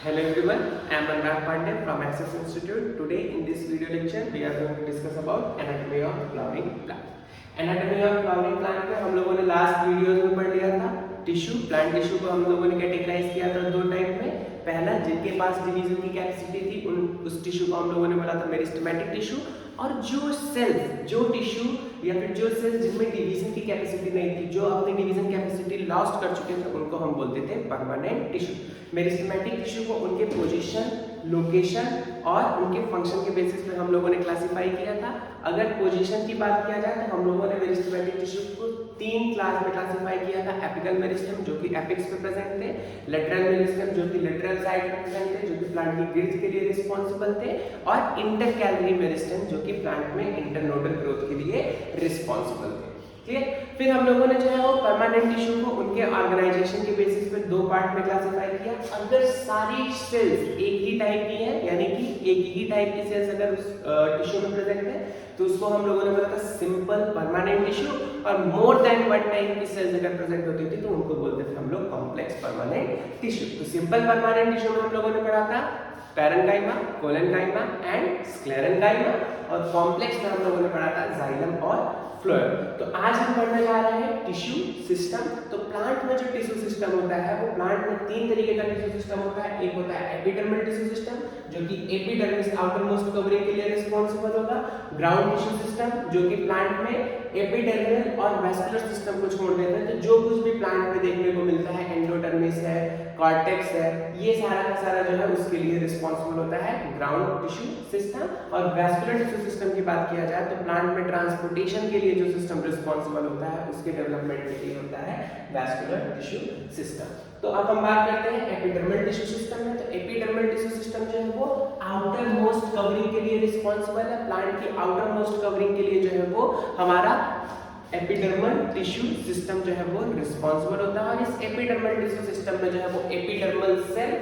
Hello everyone, I am Anurag Pandey from Access Institute. Today in this video lecture we are going to discuss about anatomy of flowering plant. Anatomy of flowering plant में हम लोगों ने last videos में पढ़ लिया था tissue, plant tissue को हम लोगों ने कैटेगराइज किया था दो टाइप में। पहला जिनके पास डिवीजन की कैपेसिटी थी उस टिश्यू को हम लोगों ने बोला था मेरिस्टेमेटिक टिश्यू, और जो सेल्स, जो टिश्यू या फिर जो सेल्स जिनमें डिवीजन की कैपेसिटी नहीं थी, जो अपनी डिवीजन कैपेसिटी लॉस्ट कर चुके थे, उनको हम बोलते थे परमानेंट टिश्यू। मेरिस्टेमेटिक टिश्यू को उनके पोजीशन, लोकेशन और उनके फंक्शन के बेसिस पे हम लोगों ने क्लासिफाई किया था। अगर पोजीशन की बात किया जाए तो हम लोगों ने मेरिस्टेमेटिक टिश्यू को तीन क्लास में क्लासिफाई किया था। एपिकल मेरिस्टेम जो कि एपिक्स पे प्रेजेंट थे, लेटरल मेरिस्टेम जो कि लेटरल साइड पे प्रेजेंट थे, जो कि प्लांट की ग्रोथ के लिए रिस्पांसिबल थे, और इंटरकैलरी मेरिस्टेम जो कि प्लांट में इंटरनोडल ग्रोथ के लिए रिस्पांसिबल थे। क्लियर? फिर हम लोगों ने जो है वो परमानेंट टिश्यू को उनके ऑर्गेनाइजेशन के बेसिस पे दो पार्ट में क्लासिफाई किया। अगर सारी सेल्स एक ही टाइप की हैं, यानी कि एक ही टाइप की सेल्स अगर उस टिश्यू में प्रेजेंट है, तो उसको हम लोगों ने बोला था सिंपल परमानेंट टिश्यू, और मोर देन वन टाइप की सेल्स अगर प्रेजेंट होती थी तो उनको बोलते थे हम लोग कॉम्प्लेक्स परमानेंट टिश्यू। तो सिंपल परमानेंट टिश्यू में हम लोगों ने पढ़ा था पैरेन्काइमा, कोलेनकाइमा एंड स्क्लेरेन्काइमा, और कॉम्प्लेक्स में हम लोगों ने पढ़ा था जाइलम और फ्लोएम। तो आज हम पढ़ने जा रहे हैं टिश्यू सिस्टम। तो प्लांट में जो टिश्यू सिस्टम होता है वो प्लांट में तीन तरीके का टिश्यू सिस्टम होता है। एक होता है एपिडर्मल टिश्यू सिस्टम जो कि एपिडर्मिस आउटर मोस्ट कवरिंग के लिए रिस्पांसिबल होगा। ग्राउंड टिश्यू सिस्टम जो कि प्लांट में एपिडर्मल और वैस्कुलर सिस्टम को छोड़ देते हैं। तो जो कुछ भी प्लांट में देखने को मिलता है, एंडोडर्मिस है, कॉर्टेक्स है, ये सारा का सारा जो है उसके लिए रिस्पांसिबल होता है ग्राउंड टिश्यू सिस्टम। और वैस्कुलर टिश्यू सिस्टम की बात किया जाए तो प्लांट में ट्रांसपोर्टेशन के लिए जो सिस्टम रिस्पांसिबल होता है उसके डेवलपमेंट के लिए होता है वैस्कुलर टिश्यू सिस्टम। तो अब हम बात करते हैं एपिडर्मल टिश्यू सिस्टम में। तो एपिडर्मल टिश्यू सिस्टम जो है वो आउटर मोस्ट कवरिंग के लिए रिस्पांसिबल है। प्लांट की आउटर मोस्ट कवरिंग के लिए जो है वो हमारा एपिडर्मल टिश्यू सिस्टम जो है वो रिस्पांसिबल होता है। और इस एपिडर्मल टिश्यू सिस्टम में जो है वो एपिडर्मल सेल,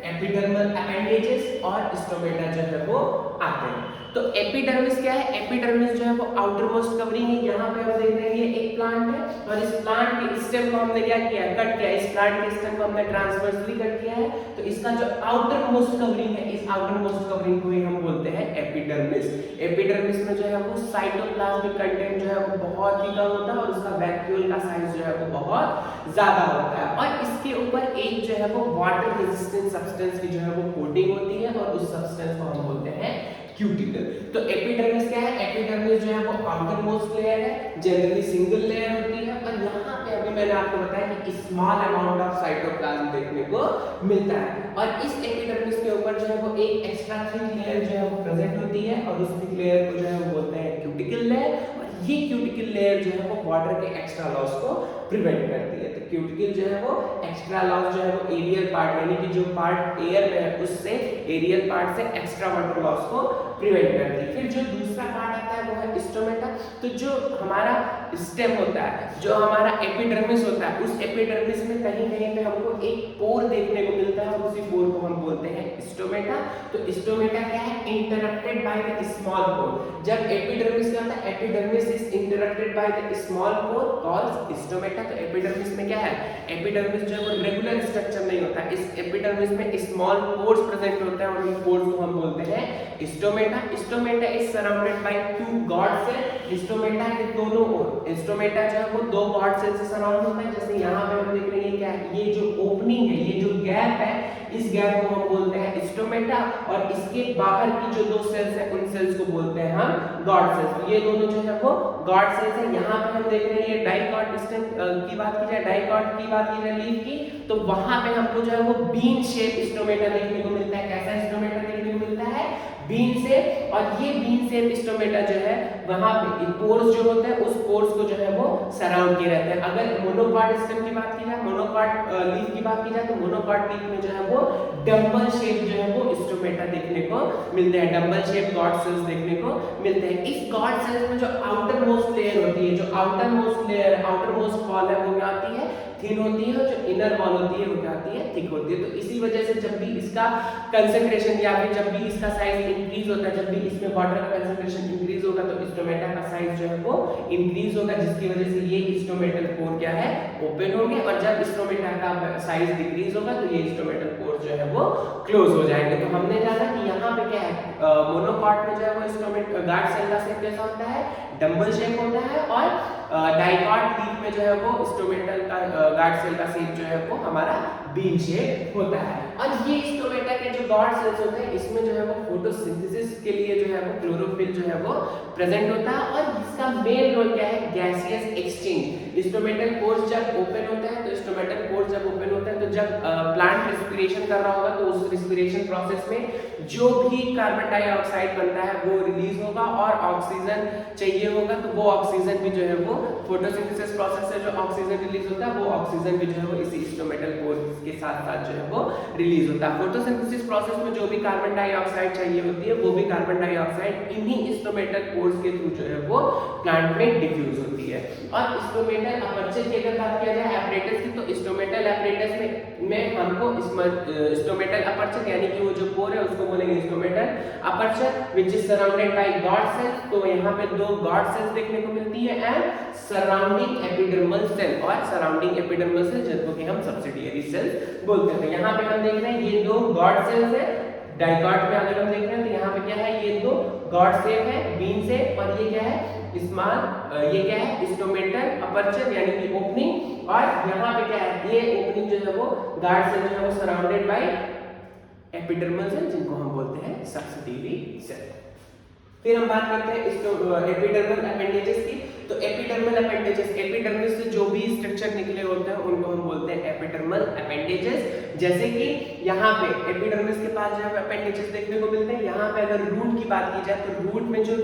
एपिडर्मल अपेंडेजेस और स्टोमेटा जो है वो आते हैं। तो एपिडर्मिस क्या है? एपिडर्मिस जो है वो आउटर मोस्ट कवरिंग है। यहाँ पे हम देख रहे हैं ये एक प्लांट है, और इस प्लांट के स्टेम को हमने क्या किया है? कट किया। इस प्लांट के स्टेम को हमने ट्रांसवर्सली कट किया है। तो इसका जो आउटर मोस्ट कवरिंग है, इस आउटर मोस्ट कवरिंग को ही हम बोलते हैं एपिडर्मिस। एपिडर्मिस में जो है वो साइटोप्लाज्मिक कंटेंट जो है वो बहुत ही कम होता है, और उसका वैक्यूल का साइज जो है वो बहुत ज्यादा होता है। और इसके ऊपर एक जो है वो वाटर रेजिस्टेंट सब्सटेंस की जो है वो कोटिंग होती है, और उस सब्सटेंस को हम बोलते हैं क्यूटिकल। तो एपिडर्मिस क्या है? एपिडर्मिस जो है वो आउटर मोस्ट लेयर है, जनरली सिंगल लेयर होती है। और यहाँ पे अभी मैंने आपको बताया कि स्मॉल अमाउंट ऑफ साइटोप्लाज्म देखने को मिलता है। और इस एपिडर्मिस के ऊपर जो है वो एक एक्स्ट्रा थिक लेयर जो है वो प्रेजेंट होती है, और उस थिक लेयर को जो है वो बोलते हैं क्यूटिकल लेयर। ये क्यूटिकल लेयर जो है वो वाटर के एक्स्ट्रा लॉस को प्रिवेंट करती है। तो क्यूटिकल जो है वो एक्स्ट्रा लॉस जो है वो एरियल पार्ट, यानी कि जो पार्ट एयर में है उससे एरियल पार्ट से एक्स्ट्रा वाटर लॉस को प्रिवेंट करती है। फिर जो दूसरा पार्ट आता है वो है स्टोमेटा। तो जो हमारा स्टेम होता है, जो हमारा एपिडर्मिस होता है, उस एपिडर्मिस में कहीं कहीं पे हमको एक पोर देखने को मिलता है, और उसी पोर को हम बोलते हैं स्टोमेटा। तो स्टोमेटा क्या है? Interrupted by the small pore. जब एपिडर्मिस क्या होता है? Epidermis is interrupted by the small pore called stomata. तो एपिडर्मिस में क्या है? एपिडर्मिस जो है वो रेगुलर स्ट्रक्चर नहीं होता है। इस एपिडर्मिस में स्मॉल पोर्स प्रेजेंट होते हैं, और इन पोर्स को हम बोलते हैं stomata. Stomata is surrounded by two guard cell. Stomata के दोनों ओर स्टोमेटा जो है वो दो गॉड सेल से सराउंड होता है। जैसे यहाँ पे हम देख रहे हैं क्या है? ये जो ओपनिंग है, ये जो गैप है, इस गैप को हम बोलते हैं स्टोमेटा, और इसके बाहर की जो दो सेल्स हैं उन सेल्स को बोलते हैं हम गॉड सेल्स। ये दोनों जो है वो गॉड सेल्स हैं। यहाँ पे हम देख रहे हैं ये डाइकॉट स्टेम की बात की जाए, डाइकॉट की बात की जाए लीफ की, तो वहां पे हमको जो है वो बीन शेप स्टोमेटा देखने को मिलता है। कैसा स्टोमेटा देखने को मिलता है? Bean shape. और ये बीन शेप स्टोमेटा जो है वहां पे पोर्स जो होते हैं उस पोर्स को जो है वो सराउंड किए रहते हैं। अगर मोनोकॉट स्टेम की बात की जाए, मोनोकॉट लीफ की बात की जाए, तो मोनोकॉट लीफ में जो है वो डंबल शेप जो है वो स्टोमेटा देखने को मिलते हैं। डंबल शेप गॉड सेल्स देखने को मिलते हैं। इस गॉड सेल्स में जो आउटर मोस्ट लेयर होती है, जो outer most layer, outer most wall है, वो क्या होती है? थिन होती है, और जो इनर वॉल होती है वो क्या होती है, थिक होती है। तो इसी वजह से जब भी इसका कंसंट्रेशन या फिर जब भी इसका साइज इंक्रीज होता है, जब भी इसमें वाटर का कंसंट्रेशन इंक्रीज होगा तो स्टोमेटा का साइज जो है वो इंक्रीज होगा, जिसकी वजह से ये स्टोमेटल पोर क्या है, ओपन होंगे, और जब स्टोमेटा का साइज डिक्रीज होगा तो ये स्टोमेटल पोर जो है वो क्लोज हो जाएंगे। तो हमने जाना कि यहाँ पे क्या है, मोनोकॉट में जो है वो स्टोमेट गार्ड सेल का शेप कैसा होता है, डंबल शेप होता है, और डाइकॉट लीफ में जो है वो स्टोमेटल का गार्ड सेल का शेप जो है वो हमारा बीन शेप होता है। और ये स्टोमेटा के जो गार्ड सेल्स होते हैं इसमें जो है वो फोटोसिंथेसिस के लिए जो है वो क्लोरोफिल जो है वो प्रेजेंट होता है, और इसका मेन रोल क्या है, गैसियस एक्सचेंज। स्टोमेटल पोर्स जब ओपन होता है, तो स्टोमेटल पोर्स जब ओपन होता है तो जब प्लांट रेस्पिरेशन कर रहा होगा तो उस रेस्पिरेशन प्रोसेस में जो भी कार्बन डाइऑक्साइड बनता है वो रिलीज होगा, और ऑक्सीजन चाहिए होगा तो वो ऑक्सीजन भी जो है वो फोटोसिंथेसिस प्रोसेस से जो ऑक्सीजन रिलीज होता है वो ऑक्सीजन भी जो है वो इसी स्टोमेटल पोर्स के साथ साथ जो है वो रिलीज होता है। फोटोसिंथेसिस प्रोसेस में जो भी कार्बन डाइऑक्साइड चाहिए होती है वो भी कार्बन डाइऑक्साइड इन्हीं स्टोमेटल पोर्स के थ्रू जो है वो प्लांट में डिफ्यूज होती है। और स्टोमेटल अपर्चर की अगर बात किया जाए एपरेटस की, तो स्टोमेटल एपरेटस में हमको स्टोमेटल अपर्चर यानी कि वो जो पोर है उसको बोलेंगे stomatal aperture, which is surrounded by guard cells. तो यहाँ पे दो गॉड सेल्स देखने को मिलती है, एंड सराउंडिंग एपिडर्मल सेल, और सराउंडिंग एपिडर्मल सेल जिनको कि हम सब्सिडियरी सेल्स बोलते हैं। यहाँ पे हम देख रहे हैं ये दो गॉड सेल्स है, डाइकॉट में अगर हम देख रहे हैं तो यहाँ पे क्या है, ये दो गॉड शेप है, बीन से, और ये क्या है स्मॉल, ये क्या है स्टोमेटल अपर्चर यानी कि ओपनिंग, और यहाँ पे क्या है ये ओपनिंग जो है वो गार्ड सेल जो है वो सराउंडेड बाय एपिडर्मल सेल जिनको हम बोलते हैं सब्सिडियरी सेल। फिर हम बात करते हैं एपिडर्मल अपेंडेजेस की। तो एपिडर्मल अपेंडेजेस, एपिडर्मिस से जो भी स्ट्रक्चर निकले होते हैं उनको हम बोलते हैं एपिडर्मल अपेंडेजेस। जैसे कि यहाँ पे एपिडर्मिस के पास जो है अपेंडेजेस देखने को मिलते हैं। यहाँ पे अगर रूट की बात की जाए तो रूट में जो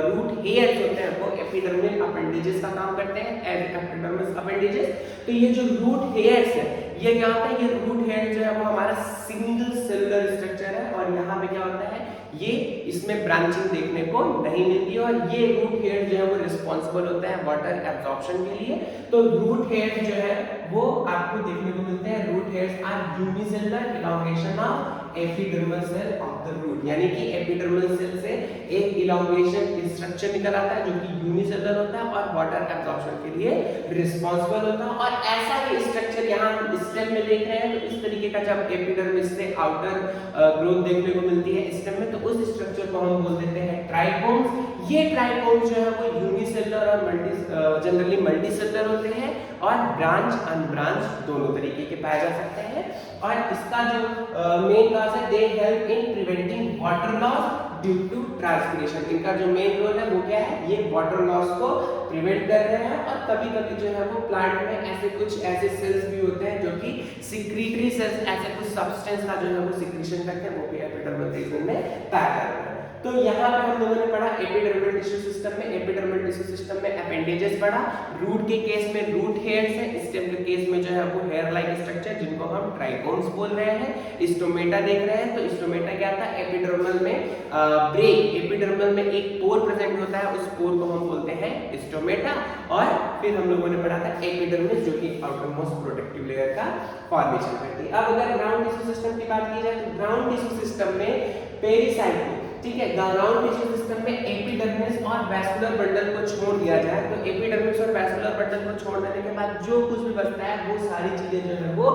रूट हेयर्स होते हैं वो एपिडर्मल अपेंडेजेस का काम करते हैं एज एपिडर्मिस अपेंडेजेस। तो ये जो रूट हेयर्स है ये क्या होता है, ये रूट हेयर जो है वो हमारा सिंगल सेलुलर स्ट्रक्चर है, और यहाँ पे क्या होता है ये इसमें ब्रांचिंग देखने को नहीं मिलती है, और ये रूट हेयर जो है वो रिस्पॉन्सिबल होता है वाटर एब्जॉर्प्शन के लिए। तो रूट हेयर जो है वो आपको देखने को मिलते हैं, root hairs are unicellular elongation of epidermal cell of the root, यानी कि एपिडर्मल सेल से एक इलॉन्गेशन स्ट्रक्चर निकल आता है जो कि यूनिसेलुलर होता है और वाटर एब्जॉर्प्शन के लिए रिस्पॉन्सिबल होता है। और ऐसा ही स्ट्रक्चर यहाँ स्टेम में देख रहे हैं, तो इस तरीके का जब एपिडर्मिस से आउटर ग्रोथ देखने को मिलती है स्टेम में, तो उस स्ट्रक्चर को हम बोल देते हैं ट्राइकोम्स। ये ट्राइकोम्स जो है वो यूनिसेलुलर और जनरली मल्टीसेलुलर होते हैं, और ब्रांच अनब्रांच दोनों तरीके के पाए जा सकते हैं। और इसका जो मेन कॉज है, they help in preventing water loss due to transpiration. इनका जो मेन रोल है वो क्या है, ये वाटर लॉस को प्रिवेंट कर रहे हैं। और कभी-कभी जो है वो प्लांट में ऐसे कुछ ऐसे सेल्स भी होते हैं जो कि सिक्रीटरी सेल्स, ऐसे कुछ सब्सटेंस का जो है वो सिक्रीशन करते हैं, वो भी एपिडर्मल रीजन में पाया जाता है। तो यहाँ पे हम लोगों ने पढ़ा एपिडर्मल टिश्यू सिस्टम में, एपिडर्मल टिश्यू सिस्टम में अपेंडेजेस पढ़ा। रूट के केस में रूट हेयर्स है, स्टेम के केस में जो है वो हेयर लाइक स्ट्रक्चर जिनको हम ट्राइकोम्स बोल रहे हैं। स्टोमेटा देख रहे हैं, तो स्टोमेटा क्या था, एपिडर्मल में ब्रेक, एपिडर्मल में एक पोर प्रेजेंट होता है, उस पोर को हम बोलते हैं स्टोमेटा। और फिर हम लोगों ने पढ़ा था एपिडर्मिस जो कि आउटर मोस्ट प्रोटेक्टिव लेयर का फॉर्मेशन करती है। अब अगर ग्राउंड टिश्यू सिस्टम की बात की जाए तो ग्राउंड टिश्यू सिस्टम में पेरिसाइकिल, ठीक है, ग्राउंड टिश्यू सिस्टम में एपिडर्मिस और वैस्कुलर बंडल को छोड़ दिया जाए तो एपिडर्मिस और वैस्कुलर बंडल को छोड़ देने के बाद जो कुछ भी बचता है वो सारी चीजें जो है वो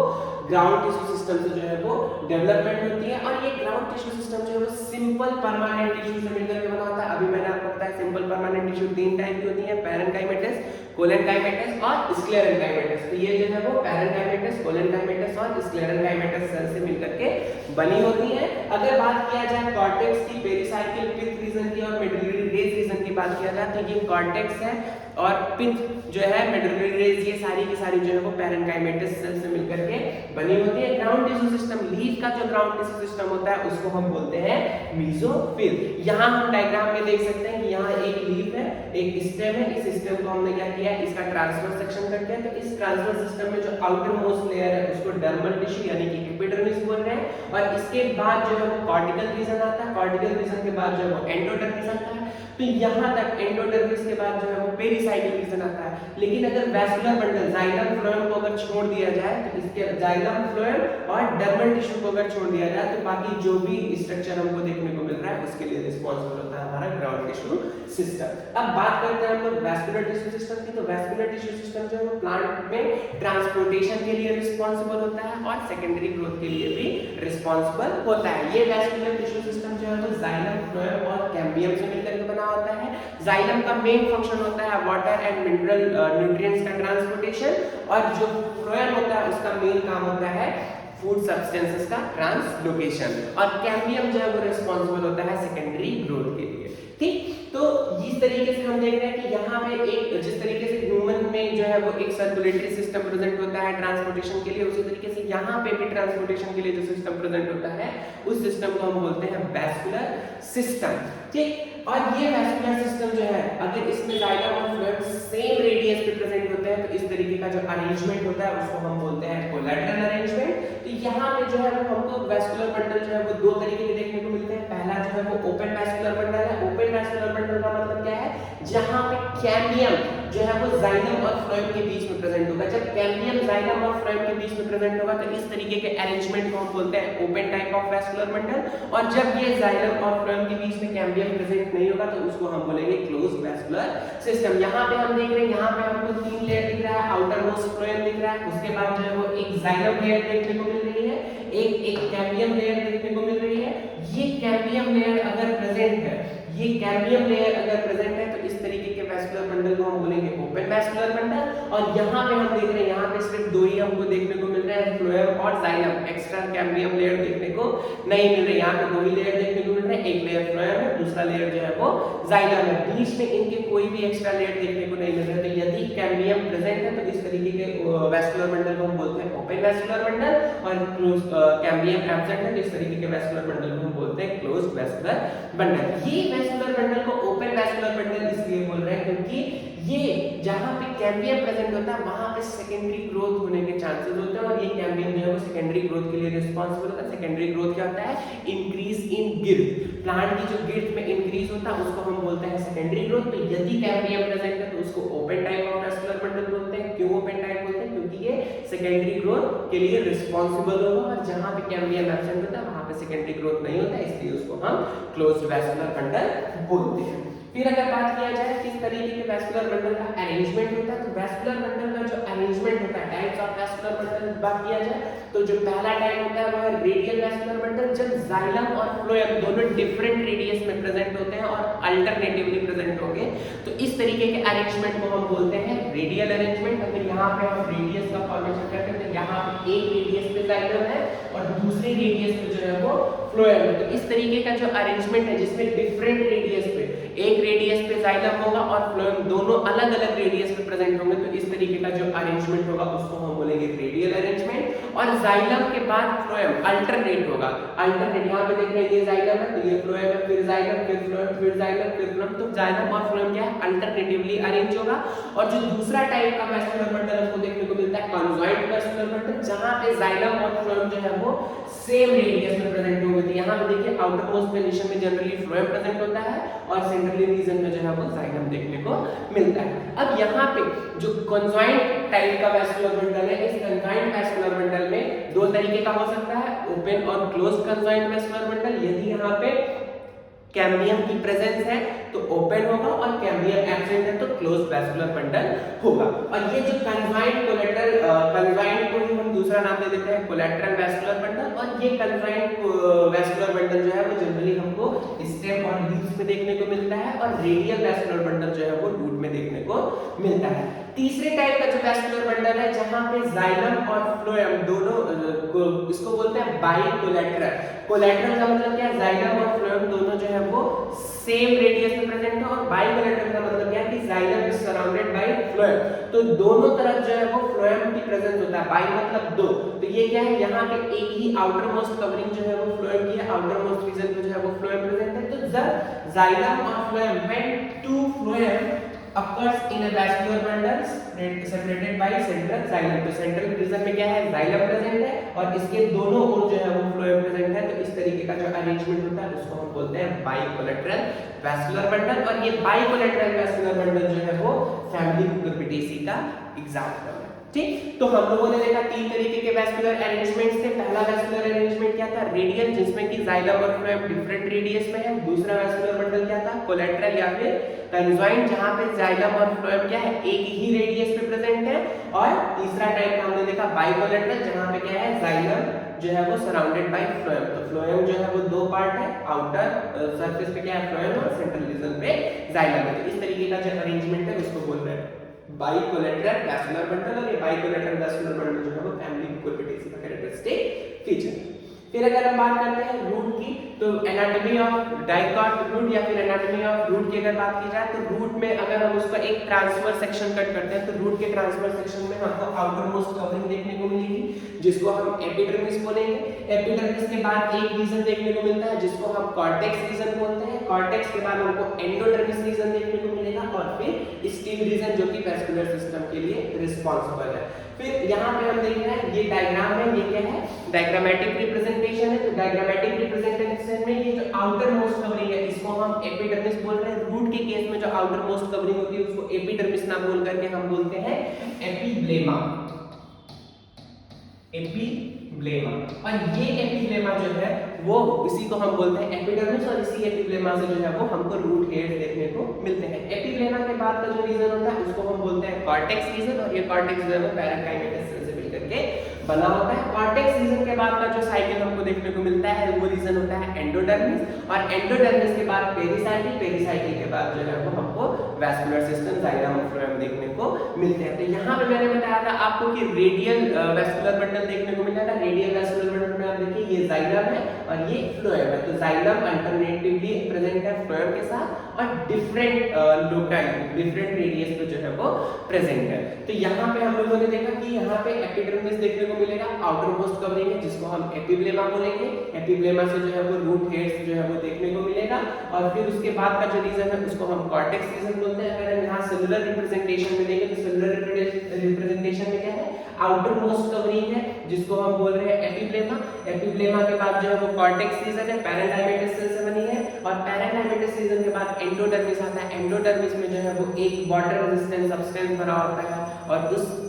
ग्राउंड टिश्यू सिस्टम से जो है वो डेवलपमेंट होती है। और ये ग्राउंड टिश्यू सिस्टम जो है वो सिंपल परमानेंट टिश्यू से मिलकर के बना होता है। अभी मैंने आपको बताया सिंपल परमानेंट टिश्यू तीन टाइप की होती है, पैरेन्काइमेटस, कोलेनकाइमेटस और स्क्लेरेनकाइमेटस। तो ये जो है वो पैरेन्काइमेटस, कोलेनकाइमेटस और स्क्लेरेनकाइमेटस सेल से मिलकर के बनी होती है। अगर बात किया जाए कॉर्टेक्स की, पेरिसाइकिल, पिथ रीजन की और मेडुलरी रेज रीजन की बात किया जाए तो ये कॉर्टेक्स है, और पिथ जो है, मेडुलरी रेज, ये सारी की सारी जो है वो पैरेन्काइमेटस सेल से मिलकर के बनी होती है। ग्राउंड टिश्यू सिस्टम, लीफ का जो ग्राउंड टिश्यू सिस्टम होता है उसको हम बोलते हैं मेसोफिल। यहाँ हम डायग्राम में देख सकते हैं कि यहाँ एक लीफ है, एक स्टेम है, इस स्टेम को हमने क्या किया, इसका ट्रांसफर सेक्शन कर दिया। तो इस ट्रांसफर सिस्टम में जो आउटर मोस्ट लेयर है उसको डर्मल टिश्यू यानी कि एपिडर्मिस बोल रहे हैं, और इसके बाद जो है वो कॉर्टिकल रीजन आता है, कॉर्टिकल रीजन के बाद जो है वो एंडोडर्मिस आता है। तो तो यहाँ तक एंडोडर्मिस के बाद जो है वो पेरिसाइकल रीजन आता है। लेकिन अगर वैस्कुलर बंडल जाइलम फ्लोएम को अगर छोड़ दिया जाए तो इसके जाइलम फ्लोएम और डर्मल टिश्यू को अगर छोड़ दिया जाए तो बाकी जो भी स्ट्रक्चर हमको देखने को मिल रहा है उसके लिए रिस्पांसिबल होता है हमारा ग्राउंड टिश्यू सिस्टम। अब बात करते हैं हम लोग वैस्कुलर टिश्यू सिस्टम की। तो वैस्कुलर टिश्यू सिस्टम जो है वो प्लांट में ट्रांसपोर्टेशन के लिए रिस्पांसिबल होता है और सेकेंडरी ग्रोथ के लिए भी रिस्पांसिबल होता है। ये वैस्कुलर टिश्यू सिस्टम जो है वो जाइलम फ्लोएम और कैम्बियम से मिलकर के बना होता है। जाइलम का मेन फंक्शन होता है वाटर एंड मिनरल न्यूट्रिएंट्स का ट्रांसपोर्टेशन और जो फ्लोएम होता है उसका मेन काम होता है फूड सब्सटेंसेस का ट्रांसलोकेशन और कैम्बियम जो है वो रिस्पांसिबल होता है सेकेंडरी ग्रोथ के लिए। ठीक, तो इस तरीके से हम देख रहे हैं कि यहाँ पे एक जिस तरीके से ह्यूमन में जो है वो एक सर्कुलेटरी सिस्टम प्रेजेंट होता है ट्रांसपोर्टेशन के लिए, उसी तरीके से यहाँ पे भी ट्रांसपोर्टेशन के लिए जो सिस्टम प्रेजेंट होता है उस सिस्टम को हम बोलते हैं वैस्कुलर सिस्टम। ठीक, और ये वैस्कुलर सिस्टम जो है अगर इसमें जाइलम और फ्लोएम सेम रेडियस पे प्रेजेंट होते हैं तो इस तरीके का जो अरेंजमेंट होता है उसको हम बोलते हैं कोलैटरल अरेंजमेंट। तो यहाँ पे जो है वो हमको वैस्कुलर बंडल जो है वो दो तरीके के देखने को मिलते हैं। पहला जो है वो ओपन वैस्कुलर बंडल है। ओपन वैस्कुलर बंडल का मतलब क्या है, जहाँ पे कैम्बियम जो है वो जाइलम और फ्लोएम के बीच में प्रेजेंट होगा। जब कैम्बियम जाइलम और फ्लोएम के बीच में प्रेजेंट होगा तो इस तरीके के अरेंजमेंट को हम बोलते हैं open type of vascular bundle और जब ये जाइलम और फ्लोएम के बीच में कैम्बियम प्रेजेंट नहीं होगा तो उसको हम बोलेंगे क्लोज वैस्कुलर सिस्टम। यहाँ पे हम देख रहे हैं, यहाँ पे हमको तीन लेयर दिख रहा है, आउटर मोस्ट फ्लोएम दिख रहा है, उसके बाद जो है वो एक जाइलम लेयर देखने को मिल रही है, एक कैम्बियम लेयर देखने को मिल रही है। ये कैम्बियम लेयर अगर प्रेजेंट है, ये कैम्बियम लेयर अगर प्रेजेंट है तो इस तरीके के वैस्कुलर बंडल को हम बोलेंगे ओपन वैस्कुलर बंडल। और यहाँ पे हम देख रहे हैं, यहाँ पे सिर्फ दो ही हमको देखने को मिल रहा है, फ्लोएम और जाइलम। एक्स्ट्रा कैम्बियम लेयर देखने को नहीं मिल रही। यहाँ पे दो ही लेयर देखने को मिल रहे हैं, एक लेयर फ्लोएम है, दूसरा लेयर जो है वो जाइलम है। बीच में इनके कोई भी एक्स्ट्रा लेयर देखने को नहीं मिल रहा है। तो यदि कैम्बियम प्रेजेंट है तो इस तरीके के वैस्कुलर बंडल को हम बोलते हैं ओपन वैस्कुलर बंडल और क्लोज कैम्बियम एब्सेंट है तो इस तरीके के वैस्कुलर बंडल को हम बोलते हैं क्लोज वैस्कुलर बंडल। ये वैस्कुलर बंडल को ओपन वैस्कुलर बंडल इसलिए बोल रहे हैं क्योंकि ये जहां पे कैम्बियम प्रेजेंट होता है वहां पे सेकेंडरी ग्रोथ होने के चांसेस होते हैं और ये कैम्बियम जो है वो सेकेंडरी ग्रोथ के लिए रिस्पांसिबल होता है। सेकेंडरी ग्रोथ क्या होता है, इंक्रीज इन गिर्थ। प्लांट की जो गिर्थ में इंक्रीज होता है उसको हम बोलते हैं सेकेंडरी ग्रोथ। तो यदि कैम्बियम प्रेजेंट है तो उसको open type of vascular bundle बोलते हैं। क्यों ओपन टाइप बोलते हैं, क्योंकि ये सेकेंडरी ग्रोथ के लिए रिस्पांसिबल होगा और जहां पे कैम्बियम एब्सेंट होता है वहां पे सेकेंडरी ग्रोथ नहीं होता है, इसलिए उसको हम क्लोज्ड वैस्कुलर बंडल बोलते हैं। फिर अगर बात किया जाए किस तरीके के वैस्कुलर बंडल का अरेंजमेंट होता है, तो वैस्कुलर बंडल का जो अरेंजमेंट होता है, टाइप्स ऑफ वैस्कुलर बंडल बात किया जाए तो जो पहला टाइप होता है वो है रेडियल वैस्कुलर बंडल। जब जाइलम और फ्लोएम दोनों डिफरेंट रेडियस में प्रेजेंट होते हैं और अल्टरनेटिवली प्रेजेंट होंगे तो इस तरीके के अरेंजमेंट को हम बोलते हैं रेडियल अरेंजमेंट। अगर यहाँ पे हम रेडियस का फॉर्मेशन करते हैं तो यहाँ पे एक रेडियस पे जाइलम है और दूसरे रेडियस पे जो है वो फ्लोएम है। तो इस तरीके का जो अरेंजमेंट है जिसमें डिफरेंट रेडियस पे, एक रेडियस पे जाइलम होगा और फ्लोएम दोनों अलग अलग रेडियस पे प्रेजेंट होंगे, तो इस तरीके का जो अरेंजमेंट होगा उसको हम बोलेंगे रेडियल अरेंजमेंट। और जाइलम के बाद फ्लोएम अल्टरनेट होगा। अल्टरनेट यहाँ पे देख रहे हैं, ये जाइलम है तो ये फ्लोएम है, फिर जाइलम, फिर फ्लोएम, फिर जाइलम, फिर फ्लोएम। तो जाइलम और फ्लोएम क्या है, अल्टरनेटिवली अरेंज होगा। और जो दूसरा टाइप का वैस्कुलर बंडल हमको देखने को मिलता है कॉन्जॉइंट वैस्कुलर बंडल, जहां पे जाइलम और फ्लोएम जो है वो सेम रेडियस में प्रेजेंट होंगे। तो यहाँ पे देखिए आउटर मोस्ट पोजीशन में जनरली फ्लोएम प्रेजेंट होता है और सेंट्रली रीजन में जो है वो जाइलम देखने को मिलता है। अब यहाँ पे जो कॉन्जॉइंट टाइप का वैस्कुलर बंडल है, इस कॉन्जॉइंट वैस्कुलर बंडल में दो तरीके का हो सकता है, ओपन और क्लोज कॉन्जॉइंट वैस्कुलर बंडल। यदि यहाँ पे कैम्बियम की प्रेजेंस है तो ओपन होगा और कैम्बियम एब्सेंट है तो क्लोज वैस्कुलर बंडल होगा। और ये जो कन्फाइंड कोलैटरल, कन्फाइंड को ही हम दूसरा नाम दे देते हैं कोलैटरल वैस्कुलर बंडल। और ये कन्फाइंड वैस्कुलर बंडल जो है वो जनरली हमको स्टेम और लीव्स में देखने को मिलता है और रेडियल वैस्कुलर बंडल जो है वो रूट में देखने को मिलता है। तीसरे टाइप का जो वैस्कुलर बंडल है जहां पे जाइलम और फ्लोएम दोनों इसको बोलते हैं बाई कोलैटरल। कोलैटरल का मतलब क्या है, जाइलम और फ्लोएम दोनों जो है वो सेम रेडियस में प्रेजेंट है और बाई कोलैटरल का मतलब क्या है कि xylem is surrounded bye phloem. तो दोनों तरफ जो है वो फ्लोएम की प्रेजेंस होता है। बाई मतलब दो, तो ये क्या है, यहाँ पे एक ही आउटर मोस्ट कवरिंग जो है वो फ्लोएम की है, आउटर मोस्ट रीजन पे जो है वो फ्लोएम प्रेजेंट है। तो जब जाइलम और phloem when two phloem occurs in a vascular bundle separated by central xylem। तो सेंट्रल रीजन में क्या है, जाइलम प्रेजेंट है और इसके दोनों ओर जो है वो फ्लोएम प्रेजेंट है। तो इस तरीके का जो अरेंजमेंट होता है उसको हम बोलते हैं बाइकोलेटरल वैस्कुलर बंडल। और ये बाइकोलेटरल वैस्कुलर बंडल जो है वो फैमिली कुकुरबिटेसी का एग्जांपल है। ठीक, तो हम लोगों ने देखा तीन तरीके के वैस्कुलर अरेंजमेंट्स थे। पहला वैस्कुलर अरेंजमेंट क्या था, रेडियल, जिसमें कि जाइलम और फ्लोएम डिफरेंट रेडियस में है। दूसरा वैस्कुलर बंडल क्या था, कोलेटरल या फिर कंजॉइंट, जहां पे जाइलम और फ्लोएम क्या है, एक ही रेडियस पे प्रेजेंट है। और तीसरा टाइप का हमने देखा बाइकोलेटरल, जहां पे क्या है, जाइलम जो है वो सराउंडेड बाय फ्लोएम। तो फ्लोएम जो है वो दो पार्ट है, आउटर सरफेस पे क्या है फ्लोएम और सेंट्रल रीजन पे जाइलम है। तो इस तरीके का जो अरेंजमेंट है उसको बोल रहे हैं बाइकोलेटरल वैस्कुलर बंडल। और ये बाइकोलेटरल वैस्कुलर बंडल जो है वो फैमिली कुकुरबिटेसी का कैरेक्टरिस्टिक फीचर है। फिर अगर हम बात करते हैं रूट की, तो एनाटॉमी ऑफ डाइकॉट रूट या फिर एनाटॉमी ऑफ रूट की अगर बात की जाए, तो रूट में अगर हम उसका एक ट्रांसफर सेक्शन कट करते हैं, तो रूट के ट्रांसफर सेक्शन में हमको आउटर मोस्ट कवरिंग देखने को मिलेगी, जिसको हम एपिडर्मिस बोलेंगे। एपिडर्मिस के बाद एक रीजन देखने को मिलता है जिसको हम कॉर्टेक्स रीजन बोलते हैं। कॉर्टेक्स के बाद हमको एंडोडर्मिस रीजन देखने को मिलेगा और फिर स्टील रीजन जो कि वेस्कुलर सिस्टम के लिए रिस्पांसिबल है। फिर यहाँ पे हम देख रहे हैं ये डायग्राम है, ये क्या है, डायग्रामेटिक रिप्रेजेंटेशन है। तो डायग्रामेटिक रिप्रेजेंटेशन में ये जो आउटर मोस्ट कवरिंग है इसको हम एपिडर्मिस बोल रहे हैं। रूट के केस में जो आउटर मोस्ट कवरिंग होती है उसको एपिडर्मिस ना बोल करके हम बोलते हैं एपिब्लेमा। एपिब्लेमा, और ये एपिब्लेमा जो है वो इसी को हम बोलते हैं एपिडर्मिस, और इसी एपिब्लेमा से जो है वो हमको रूट हेयर देखने को मिलते हैं। एपिब्लेमा के बाद का जो रीजन होता है उसको हम बोलते हैं कॉर्टेक्स रीजन, और ये कॉर्टेक्स जो है पैराकाइनेटिक सेल से मिलकर के बना होता है। कॉर्टेक्स रीजन के बाद का जो साइकिल हमको देखने को मिलता है वो रीजन होता है एंडोडर्मिस, और एंडोडर्मिस के बाद पेरिसाइकिल, पेरिसाइकिल के बाद जो है वो हमको वैस्कुलर सिस्टम जाइलम और फ्लोएम देखने को मिलते हैं। तो यहाँ पे मैंने बताया था आपको कि रेडियल वैस्कुलर बंडल देखने को मिला था। रेडियल वैस्कुलर बंडल में आप देखिए ये जाइलम है और ये फ्लोएम है। तो जाइलम अल्टरनेटिवली प्रेजेंट है फ्लोएम के साथ और डिफरेंट लोकल डिफरेंट रेडियस पे जो है वो प्रेजेंट है। तो यहाँ पे हम लोगों ने देखा कि यहाँ पे एपिडर्मिस देखने को मिलेगा, आउटर मोस्ट कवरिंग है जिसको हम एपिब्लेमा बोलेंगे। एपिब्लेमा से जो है वो रूट हेयर्स जो है वो देखने को मिलेगा, और फिर उसके बाद का जो रीजन है उसको हम कॉर्टेक्स रीजन बोलते हैं। अगर हम यहाँ सेलुलर रिप्रेजेंटेशन में देखें तो सेलुलर रिप्रेजेंटेशन में क्या है, आउटर मोस्ट कवरिंग है जिसको हम बोल रहे हैं एपिब्लेमा। एपिब्लेमा के बाद जो है वो कॉर्टेक्स रीजन है, पैरेंकाइमेटिस सेल से बनी है, और पैरेंकाइमेटिस रीजन के बाद एंडोडर्मिस आता है। एंडोडर्मिस में जो है वो एक वाटर रेजिस्टेंट सब्सटेंस बना होता है, और उस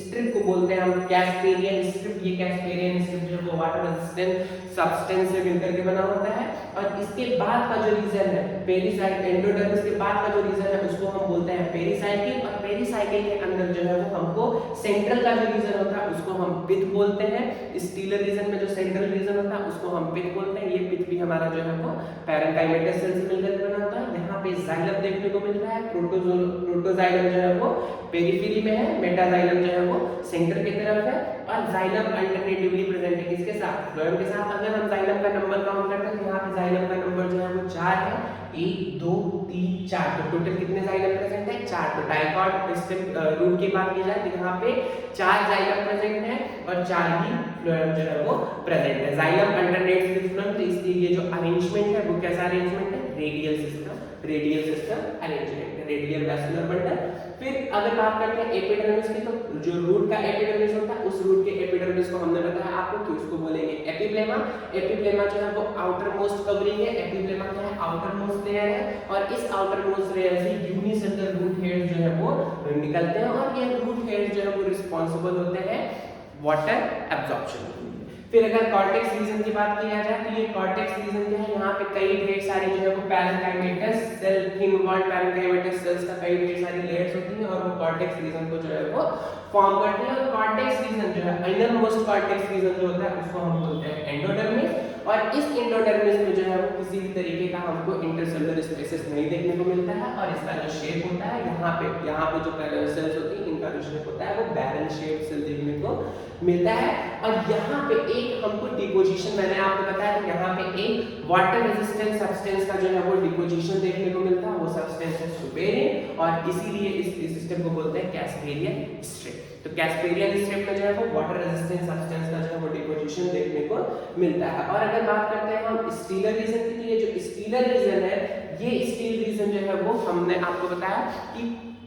स्ट्रिप को बोलते हैं हम कैस्पेरियन स्ट्रिप। ये कैस्पेरियन स्ट्रिप जो है वो वाटर रेजिस्टेंट सब्सटेंस से मिलकर के बना होता है। और इसके बाद का जो रीजन है पेरिसाइकिल, एंडोडर्मिस के बाद का जो रीजन है उसको हम बोलते हैं पेरिसाइकिल, और पेरिसाइकिल के अंदर जो है वो हमको सेंट्रल का जो रीजन होता है उसको हम पिथ बोलते हैं। स्टीलर रीजन में जो सेंट्रल रीजन होता है उसको हम पिथ बोलते हैं। ये पिथ भी हमारा जो है वो पैरेंकाइमेटिस सेल से मिलकर के बना होता है। यहाँ पे जाइलम देखने को मिल रहा है, प्रोटोजाइलम जो है वो पेरिफेरी में है, मेटाजाइलम जो है वो सेंटर की तरफ है, और जाइलम अल्टरनेटिवली प्रेजेंट है किसके साथ, फ्लोएम के साथ। अगर हम जाइलम का नंबर काउंट करते हैं तो यहाँ पे जाइलम का नंबर जो है वो 4 है, 1 2 3 4। तो टोटल कितने जाइलम प्रेजेंट है, 4। तो डाइकॉट स्टेम रूट की बात की जाए तो यहाँ पे 4 जाइलम प्रेजेंट है और 4 ही फ्लोएम जो है वो प्रेजेंट है। जाइलम अल्टरनेट्स विद फ्लोएम, तो इसलिए ये जो अरेंजमेंट है वो कैसा अरेंजमेंट है, radial system arrangement, radial vascular bundle. फिर अगर बात करते हैं एपिडर्मिस की, तो जो रूट का एपिडर्मिस होता है उस रूट के एपिडर्मिस को हमने बताया आपको कि उसको बोलेंगे एपिब्लेमा। एपिब्लेमा जो है वो आउटर मोस्ट कवरिंग है। एपिब्लेमा क्या है, आउटर मोस्ट लेयर है, और इस आउटर मोस्ट लेयर से यूनिसेलुलर रूट हेयर्स जो है वो निकलते हैं, और ये रूट हेयर्स जो है वो रिस्पांसिबल होते हैं वाटर एब्जॉर्प्शन। फिर अगर कॉर्टेक्स रीजन की बात किया जाए तो ये कॉर्टेक्स रीजन क्या है, यहाँ पे कई ढेर सारी जो है वो parenchymatous cell, thin walled parenchymatous cells का कई ढेर सारी लेयर्स होती हैं, और वो कॉर्टेक्स रीजन को जो है वो फॉर्म करते हैं। और कॉर्टेक्स रीजन जो है इनर मोस्ट कॉर्टेक्स रीजन जो होता है उसको हम बोलते हैं एंडोडर्मिस, और इस एंडोडर्मिस में जो है वो किसी भी तरीके का हमको इंटरसेलुलर स्पेसेस नहीं देखने को मिलता है, और इसका जो शेप होता है यहाँ पे जो सेल्स होती है इनका जो शेप होता है वो बैरल शेप सेल देखने को मिलता है। और यहाँ पे एक हमको डिपोजिशन, मैंने आपको बताया कि यहाँ पे एक वाटर रेजिस्टेंट सब्सटेंस का जो है वो डिपोजिशन देखने को मिलता है, वो सब्सटेंस है सुपेरियन, और इसीलिए इस सिस्टम को बोलते हैं कैस्पेरियन स्ट्रिप। तो कैस्पेरियन स्ट्रिप में जो है वो वाटर रेजिस्टेंट सब्सटेंस का जो है वो डिपोजिशन देखने को मिलता है। और अगर बात करते हैं हम स्टीलर रीजन की, तो ये जो स्टीलर रीजन है ये स्टील रीजन जो है वो हमने आपको बताया कि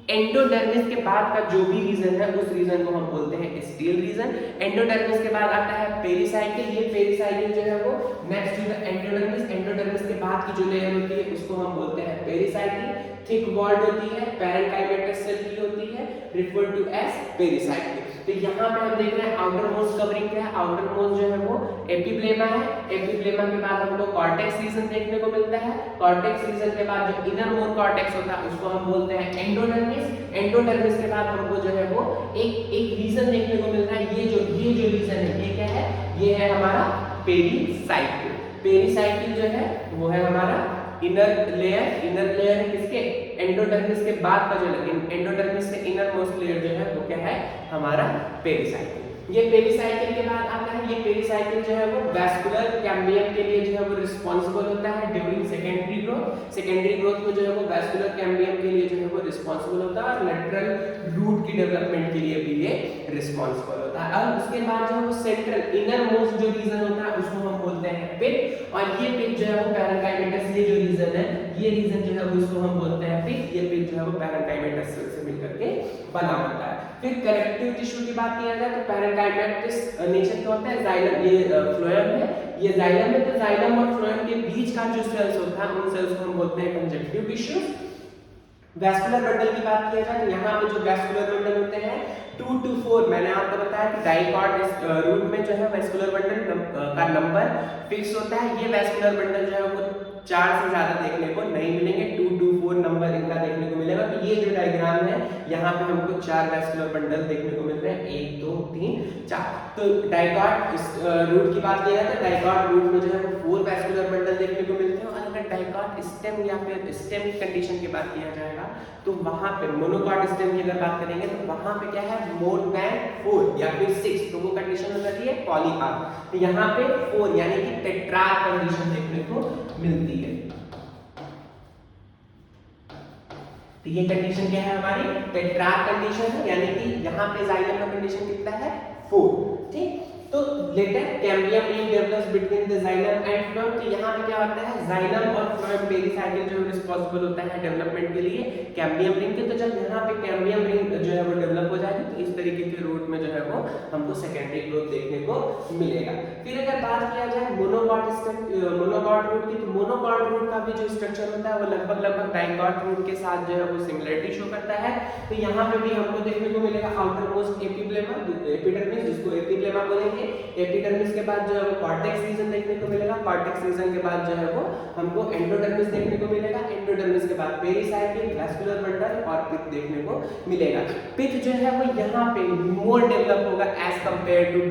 एंडोडर्मिस के बाद का जो भी रीजन है उस रीजन को हम बोलते हैं स्टील रीजन। एंडोडर्मिस के बाद आता है पेरिसाइकिल। ये पेरिसाइकिल जो है वो next to the endodermis, endodermis के बाद की जो लेयर होती है उसको हम बोलते हैं पेरिसाइकिल। थिक वॉल्ड होती है, पैरेंकाइमेटस सेल की होती है, रिफर टू एज पेरिसाइकिल। तो यहाँ पे हम देख रहे हैं आउटर मोस्ट कवरिंग क्या है, आउटर मोस्ट जो है वो एपिब्लेमा है। एपिब्लेमा के बाद हमको कॉर्टेक्स रीजन देखने को मिलता है। कॉर्टेक्स रीजन के बाद जो इनर मोर कॉर्टेक्स होता है उसको हम बोलते हैं एंडोडर्मिस। एंडोडर्मिस के बाद हमको जो है वो एक रीजन देखने को मिलता है। ये जो रीजन है ये क्या है, ये है हमारा पेरिसाइकिल। पेरिसाइकिल जो है वो है हमारा इनर लेयर है किसके, एंडोडर्मिस के बाद का जो एंडोडर्मिस से इनर मोस्ट लेयर जो है वो क्या है हमारा पेरिसाइकिल। ये पेरिसाइकिल के बाद आता है, ये पेरिसाइकिल जो है वो वैस्कुलर कैम्बियम के लिए जो है वो रिस्पांसिबल होता है during secondary growth. Secondary growth में जो है वो वैस्कुलर कैम्बियम के लिए जो है वो रिस्पांसिबल होता है और लेटरल रूट की डेवलपमेंट के लिए भी ये रिस्पांसिबल होता है। और उसके बाद जो है वो सेंट्रल इनर मोस्ट जो रीजन होता है उसको हम बोलते हैं पिट। और ये पिट जो है वो पैरेंकाइमेटस, ये जो रीजन है ये रीजन जो है वो इसको हम बोलते हैं पिट। ये पिट जो है वो पैरेंकाइमेटस सेल से मिलकर के बना होता है। फिर कनेक्टिव टिश्यू की बात किया जाए तो पैरेंकाइमेटस नेचर क्या होता है, जाइलम, ये फ्लोएम है, ये जाइलम है। तो जाइलम और फ्लोएम के बीच का जो सेल्स होता है उन सेल्स को हम बोलते हैं कंजक्टिव टिश्यूज। वैस्कुलर बंडल की बात किया जाए तो यहाँ पे जो वैस्कुलर बंडल होते हैं 2 to 4, मैंने आपको बताया कि डाइकॉट रूट में जो है वैस्कुलर बंडल का नंबर फिक्स होता है। ये वैस्कुलर बंडल जो है वो 4 से ज्यादा देखने को नहीं मिलेंगे, 2 to 4 नंबर इनका देखने को मिलेगा। तो ये जो डायग्राम है यहाँ पे हमको 4 वैस्कुलर बंडल देखने को मिल रहे हैं, 1 2 3 4। तो डाइकॉट रूट की बात किया जाए तो डाइकॉट रूट में जो है वो 4 वैस्कुलर बंडल देखने को मिलते हैं। और अगर डाइकॉट स्टेम या फिर स्टेम कंडीशन की बात किया जाएगा तो वहां पे मोनोकॉट स्टेम की अगर बात करेंगे तो वहां पे क्या है मोर देन 4 या फिर 6, तो वो कंडीशन हो जाती है पॉलीआर्क। तो यहाँ पे 4 यानी कि टेट्रार्क कंडीशन देखने को मिलती है। तो ये कंडीशन क्या है हमारी टेट्रार्क कंडीशन है, यानी कि यहाँ पे जाइलम का कंडीशन कितना है 4। ठीक, तो later cambium ring develops between the xylem and phloem. तो यहाँ पे क्या होता है जाइलम और फ्लोएम पेरिसाइकिल जो रिस्पांसिबल होता है डेवलपमेंट के लिए कैम्बियम रिंग के। तो जब यहाँ पे कैम्बियम रिंग जो है वो डेवलप हो जाएगी तो इस तरीके के रूट में जो है वो हमको सेकेंडरी ग्रोथ देखने को मिलेगा। फिर अगर बात किया जाए मोनोकॉट रूट की, तो मोनोकॉट रूट का भी जो स्ट्रक्चर होता है वो लगभग डाइकॉट रूट के साथ जो है वो सिमिलरिटी शो करता है। तो यहाँ पे भी हमको देखने को मिलेगा आउटर मोस्ट एपिब्लेमा, एपिडर्मिस जिसको एपिब्लेमा बोलेंगे। एपिडर्मिस के बाद जो है वो कॉर्टेक्स रीजन देखने को मिलेगा। कॉर्टेक्स रीजन के बाद जो है वो हमको एंडोडर्मिस देखने को मिलेगा। एंडोडर्मिस के बाद पेरिसाइकिल, वैस्कुलर बंडल और पिथ देखने को मिलेगा। पिथ जो है वो यहाँ पे मोर डेवलप होगा as compare to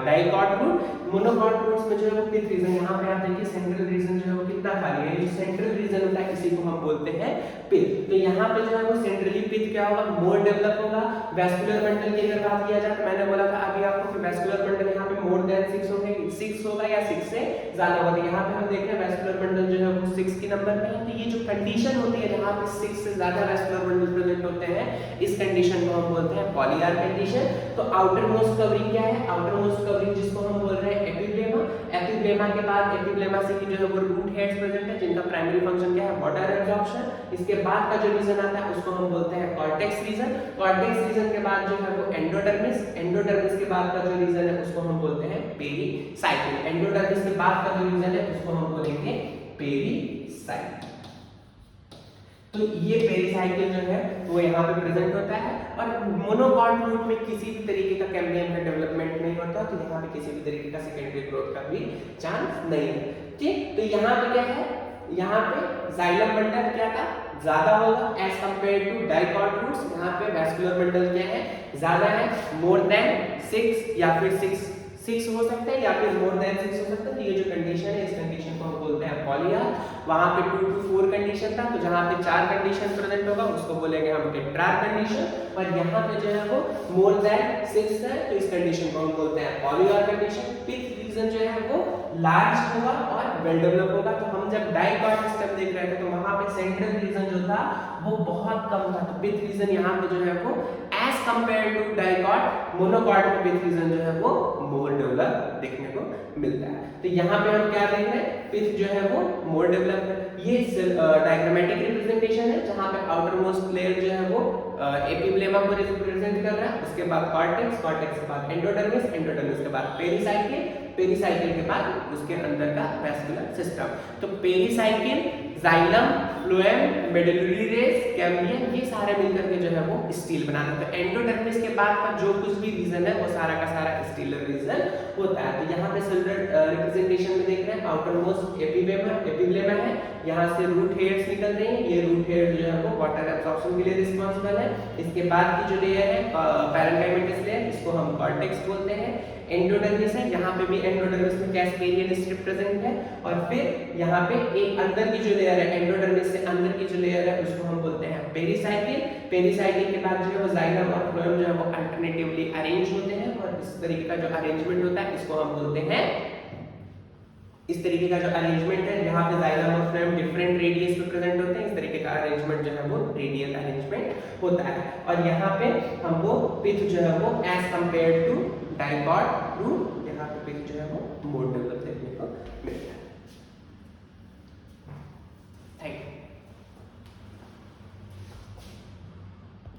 dicot root. Monocot roots में जो है वो पिथ रीजन, यहाँ पे आप देखिए सेंट्रल रीजन जो है वो कितना खाली है, ये सेंट्रल रीजन होता है, इसी को हम बोलते हैं पिथ। तो यहाँ पे जो है वो सेंट्रली पिथ क्या होगा मोर डेवलप होगा। वैस्कुलर बंडल की अगर बात किया जाए तो मैंने बोला था अभी आपको कि वैस्कुलर बंडल यहाँ पे मोर देन 6 होंगे, 6 होगा या 6 से ज्यादा होगा। तो यहाँ पे हम देख रहे हैं वैस्कुलर बंडल जो है वो 6 की नंबर में है। तो ये जो कंडीशन होती है जहाँ पे 6 से ज्यादा वैस्कुलर बंडल प्रेजेंट होते हैं इस कंडीशन को हम बोलते हैं पॉलीआर्क कंडीशन। तो आउटर मोस्ट कवरिंग क्या है, आउटर मोस्ट कवरिंग जिसको हम बोल रहे हैं एपिब्लेमा। एपिब्लेमा के बाद एपिब्लेमा से जो है वो रूट हेड्स प्रेजेंट है जिनका प्राइमरी फंक्शन क्या है वाटर एब्जॉर्प्शन। इसके बाद का जो रीजन आता है उसको हम बोलते हैं कॉर्टेक्स रीजन। कॉर्टेक्स रीजन के बाद जो है वो एंडोडर्मिस। एंडोडर्मिस के बाद का जो रीजन है उसको हम बोलते हैं पेरिसाइकिल। एंडोडर्मिस के बाद का जो रीजन है उसको हम बोलेंगे पेरिसाइकिल। तो ये पेरिसाइकिल जो है वो यहाँ पे प्रेजेंट होता है। और मोनोकॉट रूट में किसी भी तरीके का कैम्बियम का डेवलपमेंट नहीं होता, तो यहाँ पे किसी भी तरीके का सेकेंडरी ग्रोथ का भी चांस नहीं है। ठीक, तो यहाँ पे क्या है, यहाँ पे जाइलम बंडल क्या था ज्यादा होगा as compare to dicot roots. यहाँ पे वैस्कुलर बंडल क्या है ज्यादा है, मोर देन 6 या फिर 6 हो सकता है या फिर मोर देन 6 हो सकता है। तो ये जो कंडीशन है इस कंडीशन को हम बोलते हैं पॉलीआर्क। वहां पे 2 to 4 कंडीशन था, तो जहां पे 4 कंडीशन प्रेजेंट होगा उसको बोलेंगे हम टेट्रार्क कंडीशन। और यहाँ पे जो है वो मोर देन 6 है तो इस कंडीशन को हम बोलते हैं पॉलीआर्क कंडीशन। पिथ रीजन जो है वो लार्ज होगा और वेल डेवलप होगा। तो हम जब डाइकॉट सिस्टम देख रहे थे तो वहां पे सेंट्रल रीजन जो था वो बहुत कम था। तो पिथ रीजन यहाँ पे जो है वो as compare to dicot monocot में पिथ रीजन जो है वो मोर मोर डेवलप देखने को मिलता है। तो यहाँ पे हम क्या देख रहे हैं, पिथ जो है वो मोर डेवलप है। ये डायग्रामेटिक रिप्रेजेंटेशन है जहाँ पे आउटर मोस्ट लेयर जो है वो एपिब्लेमा को रिप्रेजेंट कर रहा है, उसके बाद कॉर्टेक्स, कॉर्टेक्स के बाद एंडोडर्मिस, एंडोडर्मिस के बाद पेरिसाइकिल, पेरिसाइकिल के बाद उसके अंदर का वैस्कुलर सिस्टम। तो pericycle, xylem, phloem, medullary race, cambium, ये सारे मिलकर के जो है वो स्टील बनाते हैं। तो एंडोडर्मिस के बाद का जो कुछ भी रीजन है वो सारा का सारा स्टीलर रीजन होता है। तो यहाँ पे सेलुलर रिप्रेजेंटेशन में देख रहे हैं आउटर मोस्ट एपिब्लेमा है, यहाँ से रूट हेयर्स निकल रही हैं, ये रूट हेयर जो है वो वाटर एब्जॉर्प्शन के लिए रिस्पांसिबल है। इसके बाद की जो लेयर है पैरेन्काइमेटस लेयर, इसको हम कॉर्टेक्स बोलते हैं। एंडोडर्मिस है, यहाँ पे भी एंडोडर्मिस में कैस्पेरियन स्ट्रिप प्रेजेंट है। और फिर यहाँ पे एक अंदर की जो लेयर है, एंडोडर्मिस से अंदर की जो लेयर है उसको हम बोलते हैं पेरिसाइकिल। पेरिसाइकिल के बाद जो है वो जाइलम और फ्लोएम जो है वो अल्टरनेटिवली अरेंज होते हैं, और इस तरीके का जो अरेंजमेंट होता है इसको हम बोलते हैं, इस तरीके का जो अरेंजमेंट है जहाँ पे जाइलम और फ्लोएम डिफरेंट रेडियस पे प्रेजेंट होते हैं, इस तरीके का अरेंजमेंट जो है वो रेडियल अरेंजमेंट होता है। और यहाँ पे हमको पिथ जो है वो as compared to dicot to